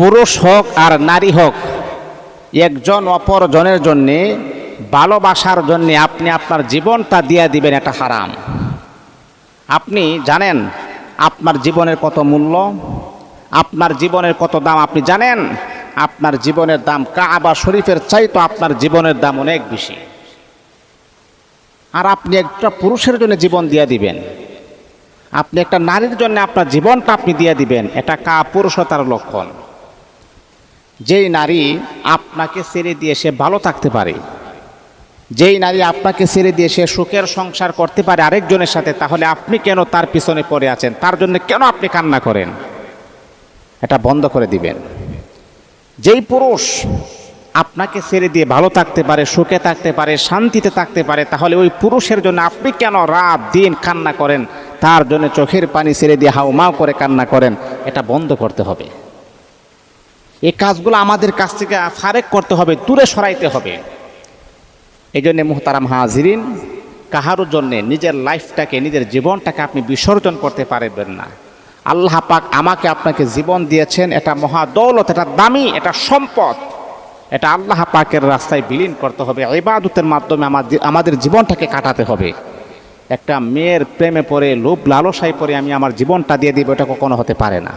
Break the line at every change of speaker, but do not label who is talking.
পুরুষ হোক আর নারী হোক, একজন অপরজনের জন্যে ভালোবাসার জন্যে আপনি আপনার জীবনটা দিয়ে দিবেন, এটা হারাম। আপনি জানেন আপনার জীবনের কত মূল্য, আপনার জীবনের কত দাম আপনি জানেন? আপনার জীবনের দাম কাবা শরীফের চাইতো আপনার জীবনের দাম অনেক বেশি। আর আপনি একটা পুরুষের জন্য জীবন দিয়ে দিবেন, আপনি একটা নারীর জন্য আপনার জীবনটা আপনি দিয়ে দিবেন, এটা কাপুরুষতার লক্ষণ। যেই নারী আপনাকে ছেড়ে দিয়ে সে ভালো থাকতে পারে, যেই নারী আপনাকে ছেড়ে দিয়ে সে সুখের সংসার করতে পারে আরেকজনের সাথে, তাহলে আপনি কেন তার পিছনে পড়ে আছেন? তার জন্য কেন আপনি কান্না করেন? এটা বন্ধ করে দিবেন। যেই পুরুষ আপনাকে ছেড়ে দিয়ে ভালো থাকতে পারে, সুখে থাকতে পারে, শান্তিতে থাকতে পারে, তাহলে ওই পুরুষের জন্য আপনি কেন রাত দিন কান্না করেন? তার জন্য চোখের পানি ছেড়ে দিয়ে হাউমাউ করে কান্না করেন। এটা বন্ধ করতে হবে। এই কাজগুলো আমাদের কাছ থেকে ফারেক করতে হবে, দূরে সরাইতে হবে। এই জন্যে মুহতারাম হাজিরিন, কাহারুর জন্যে নিজের লাইফটাকে, নিজের জীবনটাকে আপনি বিসর্জন করতে পারবেন না। আল্লাহ পাক আমাকে আপনাকে জীবন দিয়েছেন, এটা মহা দৌলত, এটা দামি, এটা সম্পদ। এটা আল্লাহ পাকের রাস্তায় বিলীন করতে হবে, ইবাদতের মাধ্যমে আমাদের জীবনটাকে কাটাতে হবে। একটা মেয়ের প্রেমে পড়ে, লোভ লালসায় পড়ে আমি আমার জীবনটা দিয়ে দিব, এটা কখনো হতে পারে না।